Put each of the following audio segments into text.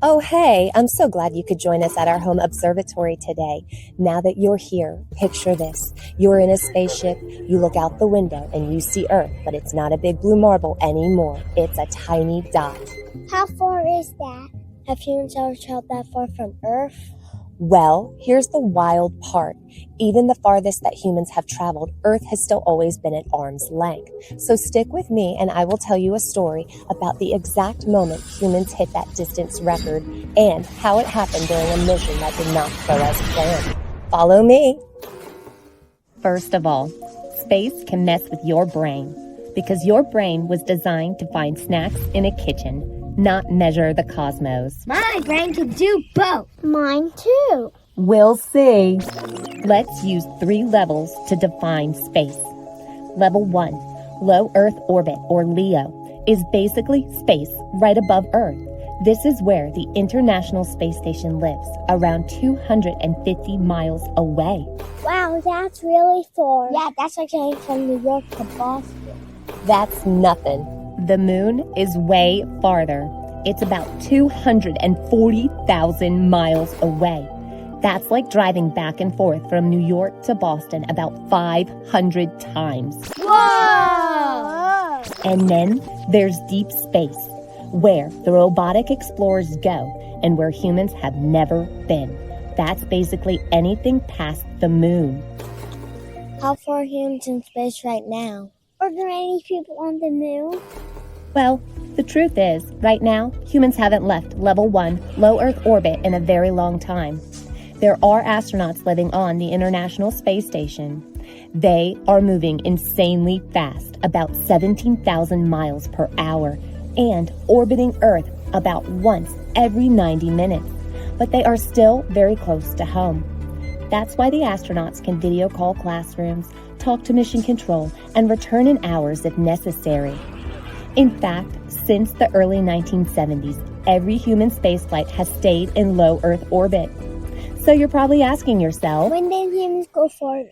Oh, hey, I'm so glad you could join us at our home observatory today. Now that you're here, picture this. You're in a spaceship, you look out the window, and you see Earth, but it's not a big blue marble anymore. It's a tiny dot. How far is that? Have humans ever traveled that far from Earth? Well, here's the wild part. Even the farthest that humans have traveled, Earth has still always been at arm's length. So stick with me and I will tell you a story about the exact moment humans hit that distance record and how it happened during a mission that did not go as planned. Follow me. First of all, space can mess with your brain because your brain was designed to find snacks in a kitchen, not measure the cosmos. My brain can do both. Mine too. We'll see. Let's use 3 levels to define space. Level 1, low Earth orbit, or LEO, is basically space right above Earth. This is where the International Space Station lives, around 250 miles away. Wow, that's really far. Yeah, that's like going from New York to Boston. That's nothing. The moon is way farther. It's about 240,000 miles away. That's like driving back and forth from New York to Boston about 500 times. Whoa! And then there's deep space, where the robotic explorers go and where humans have never been. That's basically anything past the moon. How far are humans in space right now? Are there any people on the moon? Well, the truth is, right now, humans haven't left level 1, low Earth orbit in a very long time. There are astronauts living on the International Space Station. They are moving insanely fast, about 17,000 miles per hour, and orbiting Earth about once every 90 minutes. But they are still very close to home. That's why the astronauts can video call classrooms, talk to mission control, and return in hours if necessary. In fact, since the early 1970s, every human spaceflight has stayed in low Earth orbit. So you're probably asking yourself, when did humans go farther?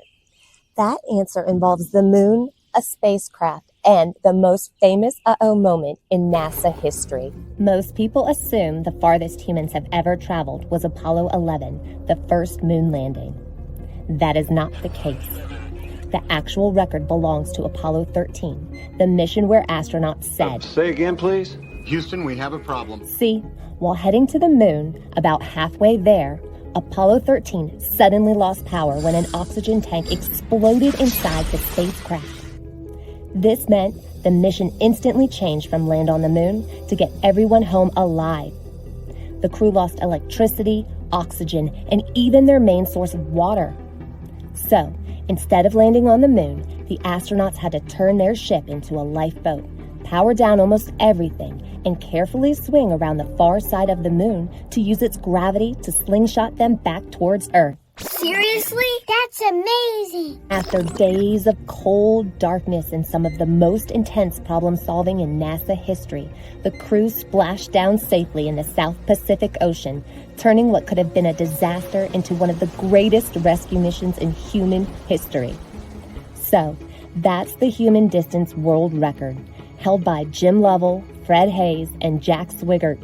That answer involves the moon, a spacecraft, and the most famous uh-oh moment in NASA history. Most people assume the farthest humans have ever traveled was Apollo 11, the first moon landing. That is not the case. The actual record belongs to Apollo 13, the mission where astronauts said, Say again, please? Houston, we have a problem. See, while heading to the moon, about halfway there, Apollo 13 suddenly lost power when an oxygen tank exploded inside the spacecraft. This meant the mission instantly changed from land on the moon to get everyone home alive. The crew lost electricity, oxygen, and even their main source of water. So, instead of landing on the moon, the astronauts had to turn their ship into a lifeboat, power down almost everything, and carefully swing around the far side of the moon to use its gravity to slingshot them back towards Earth. Seriously? That's amazing! After days of cold darkness and some of the most intense problem solving in NASA history, the crew splashed down safely in the South Pacific Ocean, turning what could have been a disaster into one of the greatest rescue missions in human history. So, that's the human distance world record, held by Jim Lovell, Fred Hayes, and Jack Swigert,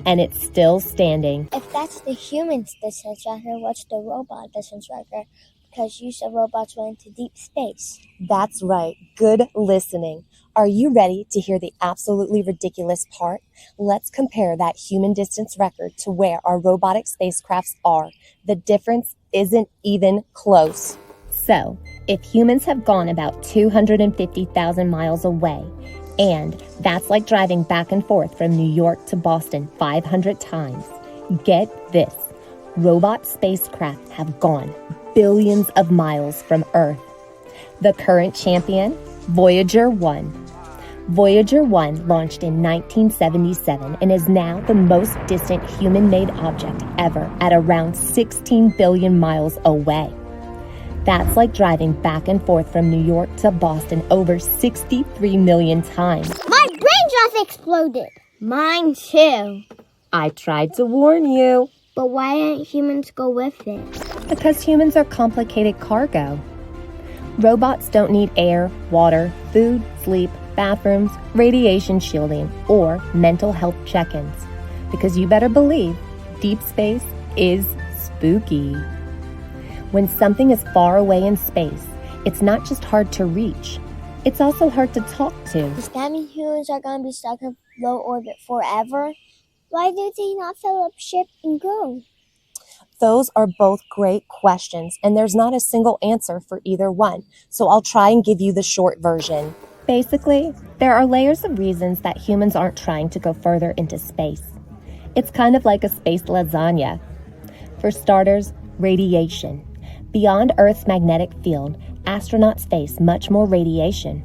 and it's still standing. If that's the human's distance record, what's the robot distance record? Because you said robots went into deep space. That's right. Good listening. Are you ready to hear the absolutely ridiculous part? Let's compare that human distance record to where our robotic spacecrafts are. The difference isn't even close. So, if humans have gone about 250,000 miles away, and that's like driving back and forth from New York to Boston 500 times, get this, robot spacecraft have gone billions of miles from Earth. The current champion, Voyager 1. Voyager 1 launched in 1977 and is now the most distant human-made object ever at around 16 billion miles away. That's like driving back and forth from New York to Boston over 63 million times. My brain just exploded. Mine too. I tried to warn you. But why didn't humans go with it? Because humans are complicated cargo. Robots don't need air, water, food, sleep, bathrooms, radiation shielding, or mental health check-ins. The because you better believe deep space is spooky. When something is far away in space, it's not just hard to reach, it's also hard to talk to. Does that mean humans are going to be stuck in low orbit forever? Why do they not fill up ship and go? Those are both great questions, and there's not a single answer for either one. So I'll try and give you the short version. Basically, there are layers of reasons that humans aren't trying to go further into space. It's kind of like a space lasagna. For starters, radiation. Beyond Earth's magnetic field, astronauts face much more radiation.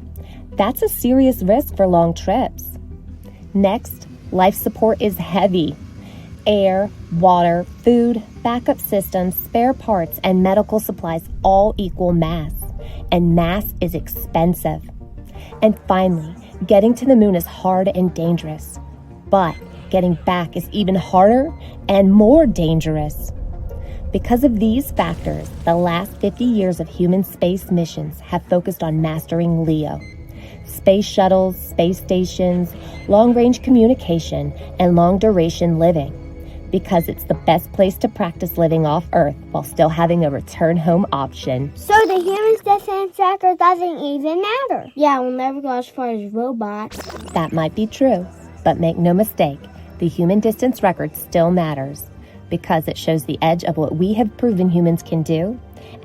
That's a serious risk for long trips. Next, life support is heavy. Air, water, food, backup systems, spare parts, and medical supplies all equal mass. And mass is expensive. And finally, getting to the moon is hard and dangerous. But getting back is even harder and more dangerous. Because of these factors, the last 50 years of human space missions have focused on mastering LEO. Space shuttles, space stations, long-range communication, and long-duration living. Because it's the best place to practice living off Earth while still having a return home option. So the human's distance record doesn't even matter. Yeah, we'll never go as far as robots. That might be true, but make no mistake, the human distance record still matters because it shows the edge of what we have proven humans can do,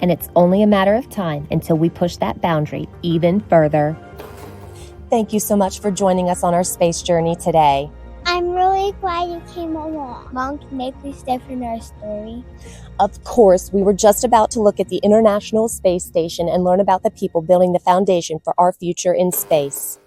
and it's only a matter of time until we push that boundary even further. Thank you so much for joining us on our space journey today. I'm really glad you came along. Mom, can they please stay for our story? Of course, we were just about to look at the International Space Station and learn about the people building the foundation for our future in space.